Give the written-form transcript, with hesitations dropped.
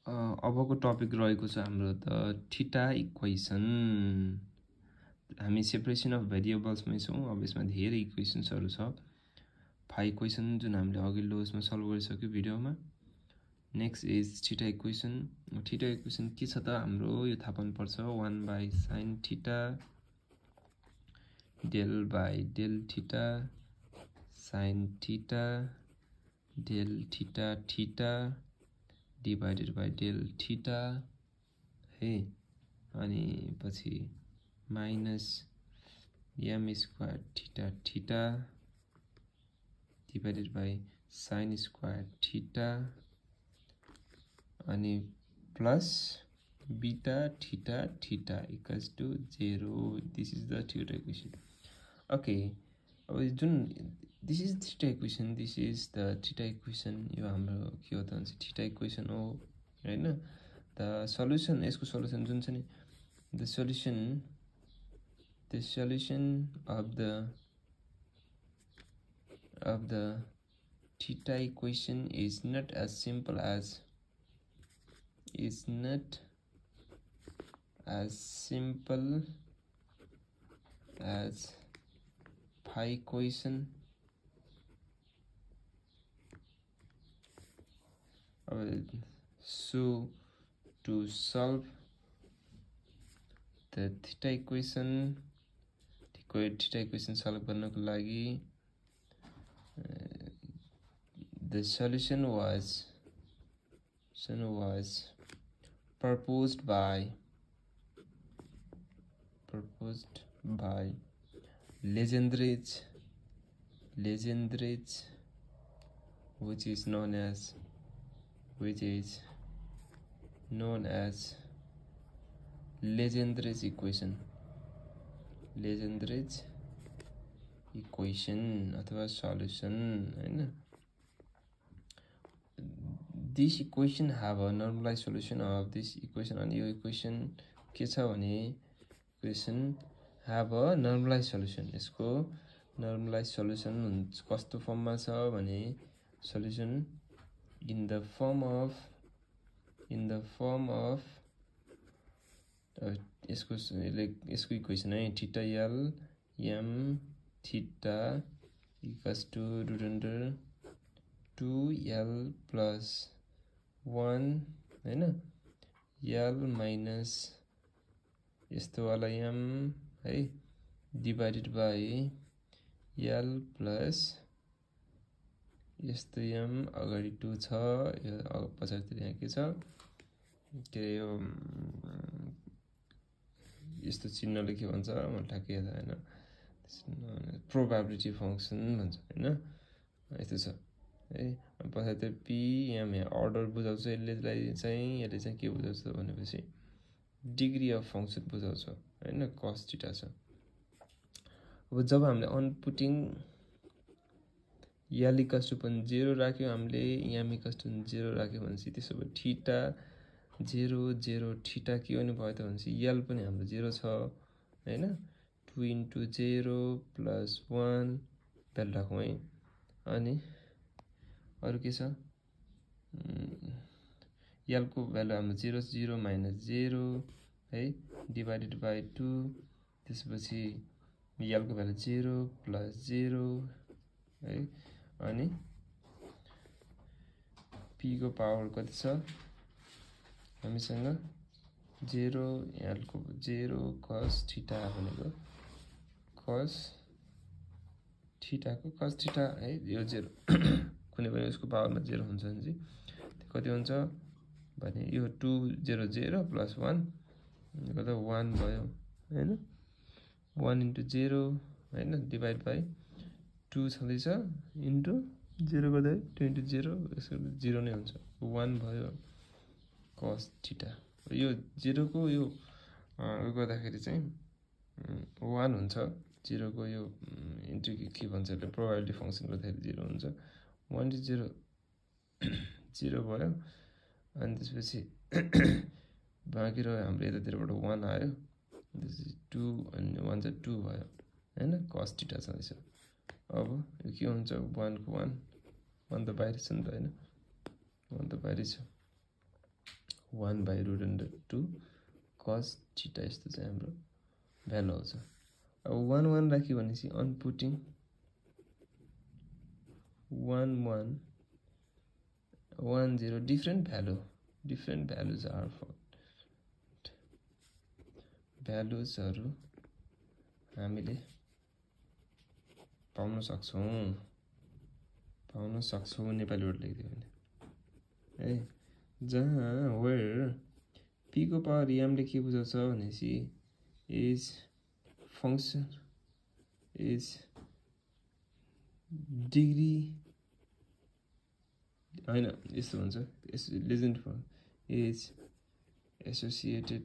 अबको टपिक रहेको छ हाम्रो द थीटा इक्वेसन। हामी सेपरेसन अफ भेरिएबल्समै छौँ। अब यसमा धेरै इक्वेसन्सहरू छ। फाइभ इक्वेसन जुन हामीले अघिल्लो उसमा सल्भ गरिसक्यो भिडियोमा। Next is theta equation. Theta equation के छ त हाम्रो यो थाहा पाउनुपर्छ। 1/sin theta del by del theta sin theta del theta theta divided by del theta है, अनि पछि minus m square theta theta divided by sin square theta अनि plus beta theta theta equals to 0। This is the theta equation. Okay, अब जुन this is theta equation, this is the theta equation. यो हाम्रो के हो त भन्छ theta equation हो हैन। द सल्युसन, यसको सल्युसन जुन छ नि, the solution of the theta equation is not as simple as phi equation. So to solve the theta equation solve गर्नको लागि the solution was proposed by Legendre, which is known as Legendre's equation अथवा solution हैन। This equation have a normalized solution of this equation, and यो equation के छ भने equation have a normalized solution। यसको normalized solution कस्तो फर्ममा छ भने solution in the form of यसको equation है theta l m theta equals to root under 2l plus 1 हैन, l minus यस्तो वाला m है डिवाइडेड बाई l प्लस यस्तो m अगाडि 2 छ, यो पछाडितिर यहाँ के छ के यो यस्तो चिन्हले के भन्छ म ठ्याक्कै याद आएन, प्रोबेबिलिटी फंक्सन भन्छ हैन। यस्तो छ है, पछाडितिर p m यहाँ अर्डर बुझाउँछ यसले चाहिँ के बुझाउँछ भनेपछि डिग्री अफ फंक्सन बुझाउँछ हैन, cos थीटा छ। अब जब हामीले अनपुटिङ l इक्वल्स टु पनि 0 राख्यो, हामीले m इक्वल्स टु 0 राख्यो भनेपछि त्यसो भए थीटा 0 0 थीटा के हुने भयो त भनेपछि l पनि हाम्रो 0 छ हैन। 2 into 0 plus 1 भ्यालु राखौँ है। अनि अरु के छ, l को भ्यालु हाम्रो 0 0 minus 0 है डिवाइडेड बाई 2, त्यसपछि l को भ्यालु 0 plus 0 है, अनि p को पावर कति छ हामीसँग 0, l को 0 cos थीटा भनेको cos थीटा है, यो 0 कुनै पनि यसको पावरमा 0 हुन्छ भने चाहिँ कति हुन्छ भने यो 2 0 0 plus 1 गर्दा 1 भयो हैन। 1 into 0 हैन डिवाइड बाई 2 छँदैछ इन्टु 0 गर्दा 2 into 0 यसको 0 नै हुन्छ, 1 भयो cos थीटा। यो 0 को यो गर्दाखेरि चाहिँ 1 हुन्छ, 0 को यो इन्टु के भन्छ यसले प्रोबेबिलिटी फंक्सन गर्दाखेरि 0 हुन्छ। 1 to 0 0 भयो, अनि त्यसपछि बाँकी रह्यो हाम्रो यतातिरबाट 1 आयो, 2 अनि 1 चाहिँ 2 भयो हैन, cos थीटा छँदैछ। अब यो के हुन्छ 1 को 1 त बाहिर छ नि त हैन, 1 त बाहिर छ, 1/√2 cos थीटा यस्तो चाहिँ हाम्रो भ्यालु आउँछ। अब 1 1 राख्यो भनेपछि अनपुटिङ 1 1 1 0 डिफरेन्ट भ्यालुज आर भ्यालुजहरू हामीले पाउन सक्छौँ नेपालीबाट लेख्दियो भने है। जहाँ वेयर p को पावर यामले के बुझाउँछ भनेपछि इज फङ्सन इज डिग्री हैन यस्तो हुन्छ लेजेन्ड फर इज एसोसिएटेड